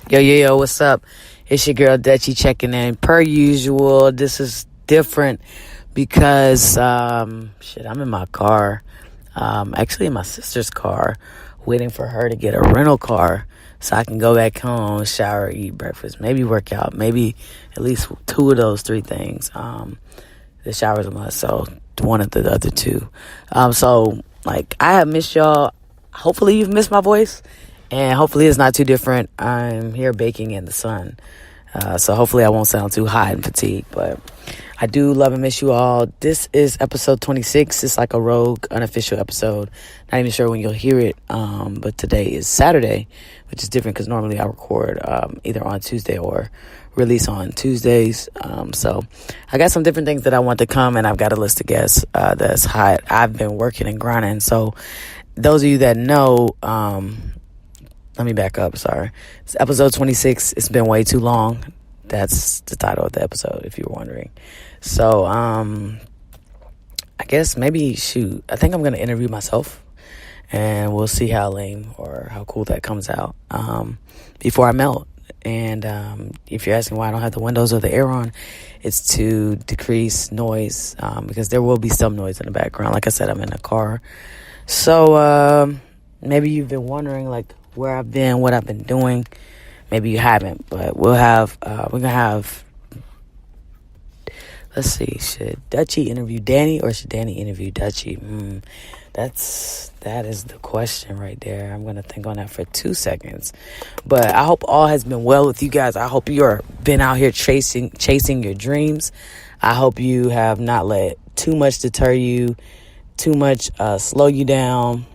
Yo, what's up? It's your girl Dutchie checking in. Per usual, this is different because, I'm in my car. Actually in my sister's car, waiting for her to get a rental car so I can go back home, shower, eat breakfast, maybe work out, maybe at least two of those three things. The shower's a must, so one of the other two. I have missed y'all. Hopefully you've missed my voice. And hopefully it's not too different. I'm here baking in the sun. So hopefully I won't sound too hot and fatigued. But I do love and miss you all. This is episode 26. It's like a rogue, unofficial episode. Not even sure when you'll hear it. But today is Saturday, which is different because normally I record either on Tuesday or release on Tuesdays. So I got some different things that I want to come, and I've got a list of guests that's hot. I've been working and grinding. So those of you that know... let me back up, sorry. It's episode 26. It's been way too long. That's the title of the episode, if you were wondering. So, I guess maybe, I think I'm going to interview myself. And we'll see how lame or how cool that comes out before I melt. And if you're asking why I don't have the windows or the air on, it's to decrease noise because there will be some noise in the background. Like I said, I'm in a car. So, maybe you've been wondering, where I've been, what I've been doing. Maybe you haven't, but we're gonna have, let's see, should Dutchie interview Danny or should Danny interview Dutchie? That is the question right there. I'm gonna think on that for 2 seconds. But I hope all has been well with you guys. I hope you're been out here chasing your dreams. I hope you have not let too much deter you, too much slow you down.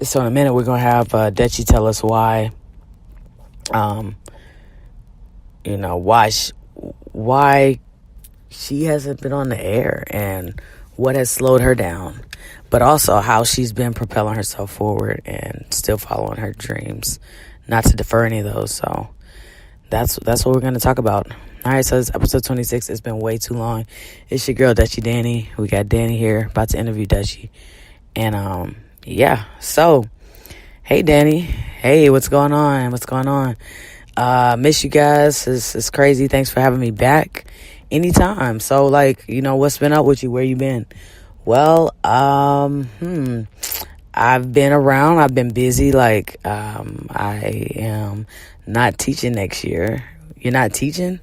So in a minute, we're going to have Dutchie tell us why, why she hasn't been on the air and what has slowed her down, but also how she's been propelling herself forward and still following her dreams, not to defer any of those. So that's what we're going to talk about. All right, so it's episode 26. It's been way too long. It's your girl, Dutchie Danny. We got Danny here, about to interview Dutchie. And, yeah, so, hey, Danny. Hey, what's going on? Miss you guys. It's crazy. Thanks for having me back anytime. So, what's been up with you? Where you been? Well, I've been around. I've been busy. I am not teaching next year. You're not teaching?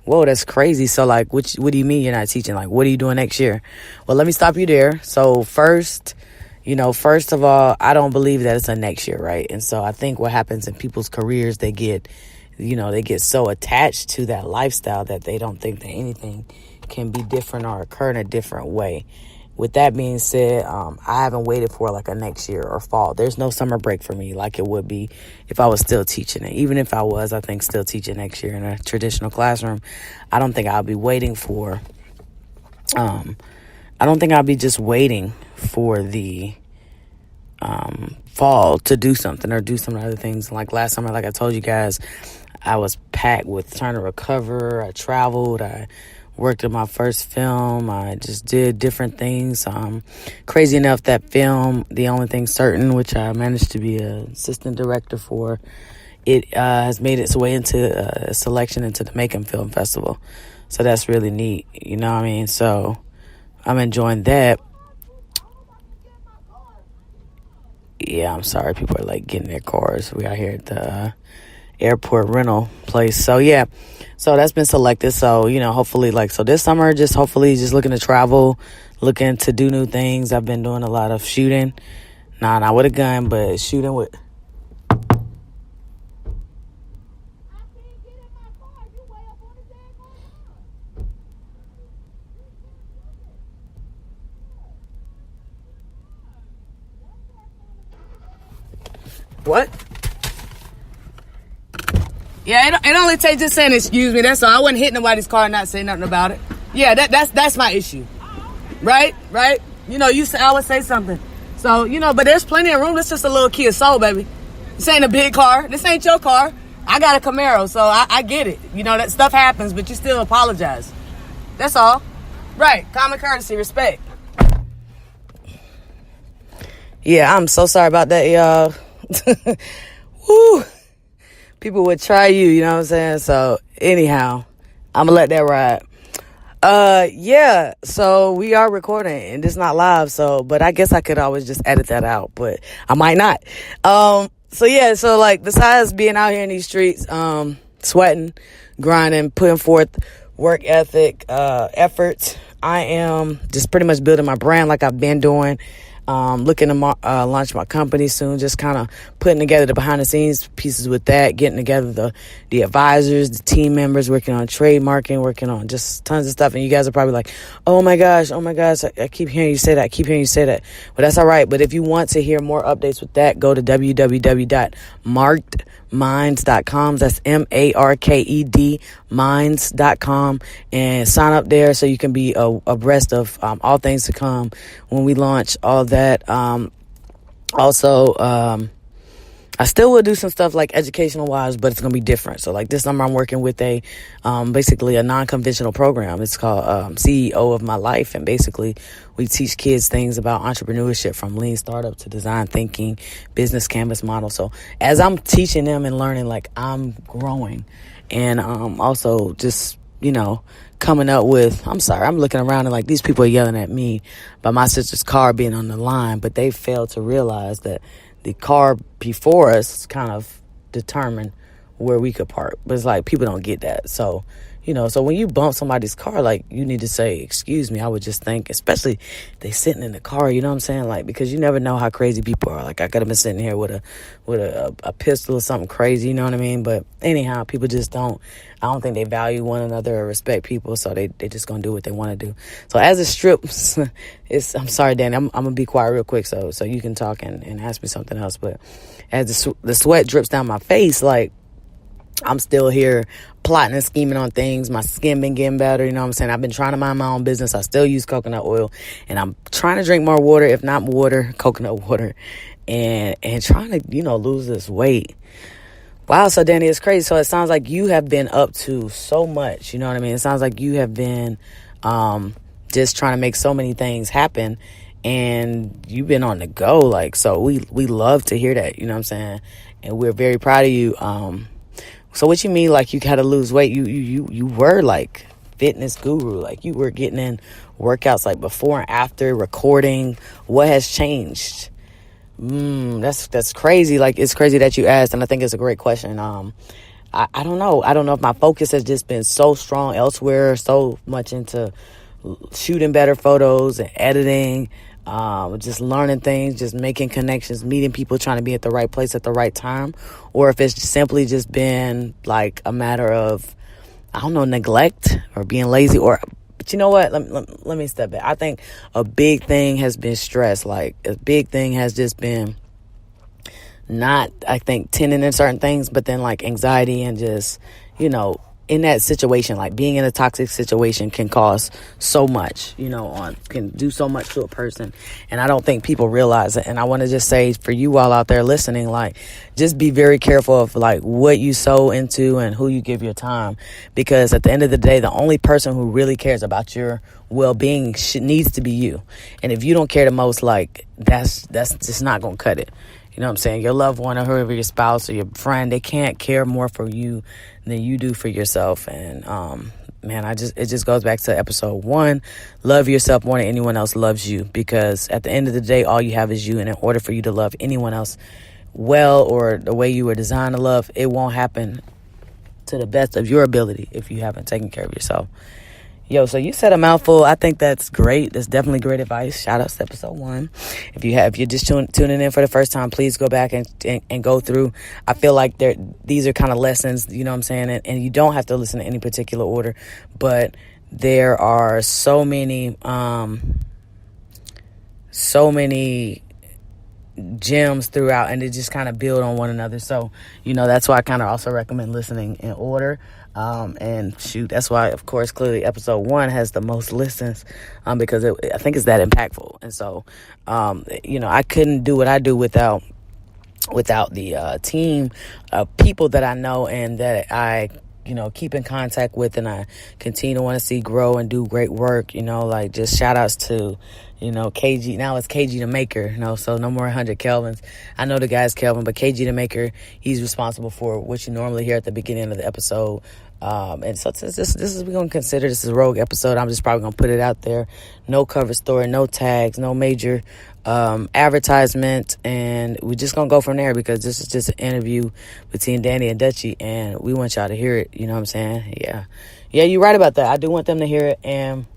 Whoa, that's crazy. So, what do you mean you're not teaching? What are you doing next year? Well, let me stop you there. So, first of all, I don't believe that it's a next year, right? And so I think what happens in people's careers, they get so attached to that lifestyle that they don't think that anything can be different or occur in a different way. With that being said, I haven't waited for a next year or fall. There's no summer break for me like it would be if I was still teaching it. Even if I was, I think, still teaching next year in a traditional classroom, I don't think I'll be waiting for, I don't think I'll be just waiting for the fall to do something or do some other things. Like last summer, like I told you guys, I was packed with trying to recover. I traveled. I worked on my first film. I just did different things. Crazy enough, that film, The Only Thing Certain, which I managed to be an assistant director for, it has made its way into a selection into the Macon Film Festival. So that's really neat. You know what I mean? So I'm enjoying that. Yeah, I'm sorry. People are getting their cars. We out here at the airport rental place. So yeah, so that's been selected. So, hopefully so this summer, just looking to travel, looking to do new things. I've been doing a lot of shooting. Not with a gun, but shooting with. What? Yeah, it only takes just saying excuse me. That's all. I wouldn't hit nobody's car and not say nothing about it. Yeah, that's my issue. Right? You always say something. So, but there's plenty of room. This just a little Kia Soul, baby. This ain't a big car. This ain't your car. I got a Camaro, so I get it. That stuff happens, but you still apologize. That's all. Right. Common courtesy, respect. Yeah, I'm so sorry about that, y'all. Woo. People would try you, you know what I'm saying? So anyhow, I'm gonna let that ride. Yeah, so we are recording and it's not live, so, but I guess I could always just edit that out, but I might not. So yeah, so like, besides being out here in these streets, sweating, grinding, putting forth work ethic, efforts, I am just pretty much building my brand like I've been doing. Looking to launch my company soon, just kind of putting together the behind the scenes pieces with that, getting together the advisors, the team members, working on trademarking, working on just tons of stuff. And you guys are probably like, oh my gosh, I keep hearing you say that, But that's all right. But if you want to hear more updates with that, go to www.markedminds.com. That's MARKED minds.com and sign up there so you can be abreast of all things to come when we launch all that. Also, I still will do some stuff like educational wise, but it's going to be different. So like this summer I'm working with basically a non-conventional program. It's called CEO of My Life. And basically we teach kids things about entrepreneurship from lean startup to design thinking, business canvas model. So as I'm teaching them and learning, like I'm growing and also just, coming up with, I'm looking around and like these people are yelling at me by my sister's car being on the line, but they failed to realize that the car before us kind of determined where we could park. But it's like people don't get that. So, so when you bump somebody's car, like you need to say, excuse me. I would just think, especially if they sitting in the car, you know what I'm saying? Like, because you never know how crazy people are. Like I could have been sitting here with a pistol or something crazy, you know what I mean? But anyhow, people just I don't think they value one another or respect people. So they just gonna do what they want to do. So as it strips, I'm sorry, Danny, I'm gonna be quiet real quick so you can talk and ask me something else. But as the sweat drips down my face, like, I'm still here plotting and scheming on things. My skin been getting better. You know what I'm saying? I've been trying to mind my own business. I still use coconut oil and I'm trying to drink more water, if not water, coconut water, and trying to, lose this weight. Wow. So Danny, it's crazy. So it sounds like you have been up to so much. You know what I mean? It sounds like you have been, just trying to make so many things happen and you've been on the go. Like, so we love to hear that, you know what I'm saying? And we're very proud of you. So what you mean, like, you got to lose weight? You were, like, fitness guru. Like, you were getting in workouts, like, before and after, recording. What has changed? That's crazy. Like, it's crazy that you asked, and I think it's a great question. I don't know. I don't know if my focus has just been so strong elsewhere, so much into shooting better photos and editing, just learning things, just making connections, meeting people, trying to be at the right place at the right time, or if it's simply just been like a matter of, I don't know, neglect or being lazy. But you know what? Let me step back. I think a big thing has been stress. Like a big thing has just been not, I think, tending in certain things, but then like anxiety and just, in that situation, like being in a toxic situation can cause so much, can do so much to a person. And I don't think people realize it. And I want to just say for you all out there listening, like, just be very careful of like what you sow into and who you give your time. Because at the end of the day, the only person who really cares about your well-being needs to be you. And if you don't care the most, like that's just not going to cut it. You know what I'm saying? Your loved one or whoever, your spouse or your friend, they can't care more for you than you do for yourself. And, man, it just goes back to episode 1. Love yourself more than anyone else loves you, because at the end of the day, all you have is you. And in order for you to love anyone else well, or the way you were designed to love, it won't happen to the best of your ability if you haven't taken care of yourself. Yo, so you said a mouthful. I think that's great. That's definitely great advice. Shout out to episode 1. If you're just tuning in for the first time, please go back and go through. I feel like these are kind of lessons, you know what I'm saying? And you don't have to listen to any particular order, but there are so many gems throughout, and they just kind of build on one another. So, that's why I kind of also recommend listening in order. And shoot, that's why, of course, clearly episode 1 has the most listens, because I think it's that impactful. And so, I couldn't do what I do without the team of people that I know and that I, keep in contact with, and I continue to want to see grow and do great work. Like, just shout outs to KG. Now it's KG the maker, so no more 100 Kelvins. I know the guy's Kelvin, but KG the maker, he's responsible for what you normally hear at the beginning of the episode. And so this is, we're going to consider this is a rogue episode. I'm just probably going to put it out there. No cover story, no tags, no major advertisement. And we're just going to go from there because this is just an interview between Danny and Dutchie. And we want y'all to hear it. You know what I'm saying? Yeah, you're right about that. I do want them to hear it. And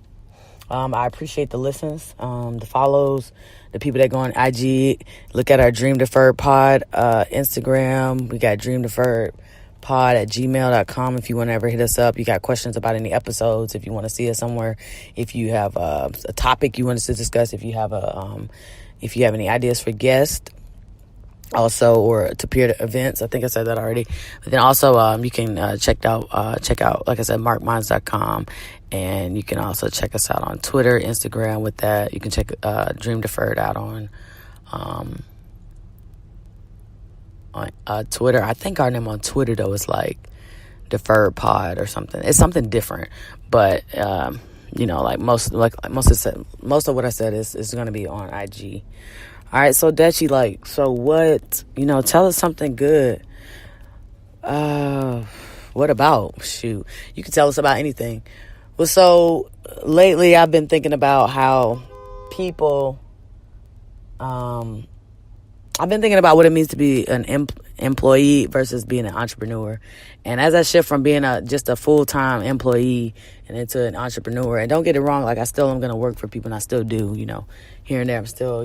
I appreciate the listens, the follows, the people that go on IG. Look at our Dream Deferred Pod Instagram. We got Dream Deferred Pod at gmail.com if you want to ever hit us up. You got questions about any episodes, if you want to see us somewhere, if you have a topic you want us to discuss, if you have any ideas for guests, also, or to peer to events. I think I said that already. But then also you can check out like I said, markminds.com, and you can also check us out on Twitter, Instagram. With that, you can check Dream Deferred out on Twitter. I think our name on Twitter though is like Deferred Pod or something. It's something different, but like most of what I said is going to be on IG. All right, so Dutchie, so what? Tell us something good. What about? Shoot, you can tell us about anything. Well, so lately I've been thinking about how people. I've been thinking about what it means to be an employee versus being an entrepreneur. And as I shift from being just a full-time employee and into an entrepreneur, and don't get it wrong, I still am going to work for people, and I still do, here and there. I'm still,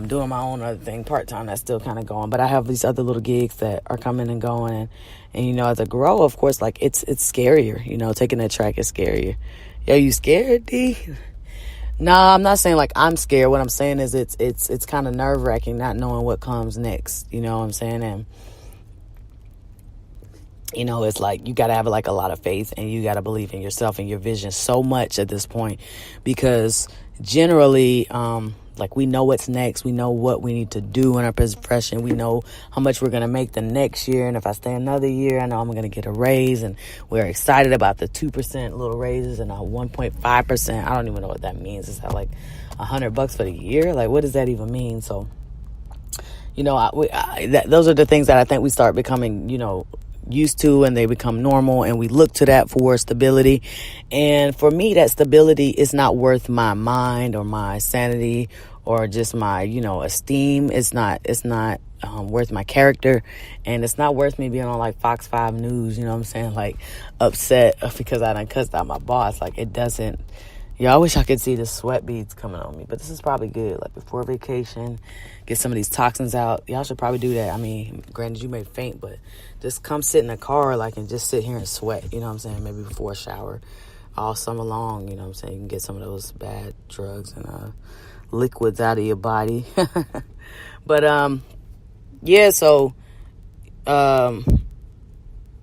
doing my own other thing part-time. That's still kind of going. But I have these other little gigs that are coming and going. And as I grow, of course, it's scarier. Taking that track is scarier. Yo, you scared, D? Nah, I'm not saying I'm scared. What I'm saying is it's kind of nerve-wracking not knowing what comes next. You know what I'm saying? And, it's you got to have a lot of faith, and you got to believe in yourself and your vision so much at this point, because generally, we know what's next. We know what we need to do in our profession. We know how much we're going to make the next year. And if I stay another year, I know I'm going to get a raise. And we're excited about the 2% little raises and a 1.5%. I don't even know what that means. Is that $100 for the year? What does that even mean? So, those are the things that I think we start becoming, used to, and they become normal, and we look to that for stability. And for me, that stability is not worth my mind or my sanity or just my esteem. It's not worth my character, and it's not worth me being on Fox 5 News, you know what I'm saying, upset because I done cussed out my boss. It doesn't. I wish I could see the sweat beads coming on me, but this is probably good. Before vacation, get some of these toxins out. Y'all should probably do that. I mean, granted, you may faint, but just come sit in a car, and just sit here and sweat. You know what I'm saying? Maybe before a shower, all summer long. You know what I'm saying? You can get some of those bad drugs and liquids out of your body. But yeah. So I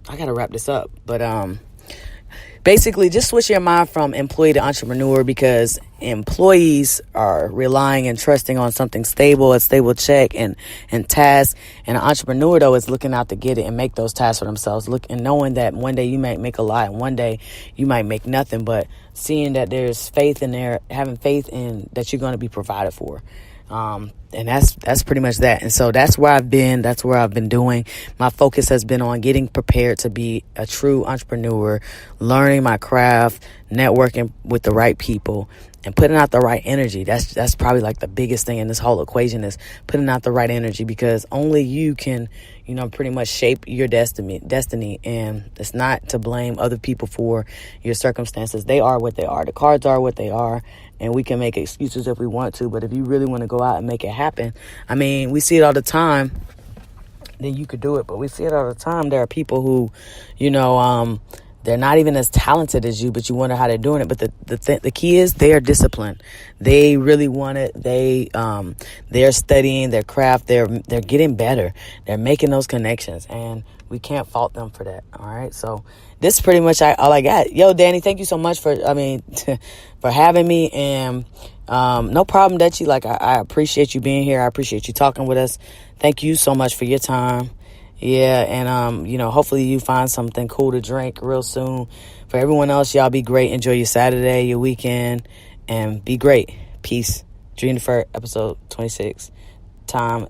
gotta wrap this up, but basically, just switch your mind from employee to entrepreneur, because employees are relying and trusting on something stable, a stable check and task. And an entrepreneur, though, is looking out to get it and make those tasks for themselves. And knowing that one day you might make a lot and one day you might make nothing, but seeing that there's faith in there, having faith in that you're going to be provided for. And that's pretty much that. And so that's where I've been. That's where I've been doing. My focus has been on getting prepared to be a true entrepreneur, learning my craft, networking with the right people, and putting out the right energy. That's probably the biggest thing in this whole equation, is putting out the right energy, because only you can, pretty much shape your destiny. And it's not to blame other people for your circumstances. They are what they are. The cards are what they are. And we can make excuses if we want to, but if you really want to go out and make it happen, I mean, we see it all the time, then you could do it. But we see it all the time. There are people who, they're not even as talented as you, but you wonder how they're doing it. But the key is they are disciplined. They really want it. They're studying their craft. They're getting better. They're making those connections, and we can't fault them for that. All right. So this is pretty much all I got. Yo, Danny, thank you so much for having me. And no problem, Dutchie. I appreciate you being here. I appreciate you talking with us. Thank you so much for your time. Yeah, and, hopefully you find something cool to drink real soon. For everyone else, y'all be great. Enjoy your Saturday, your weekend, and be great. Peace. Dream Deferred, episode 26. Time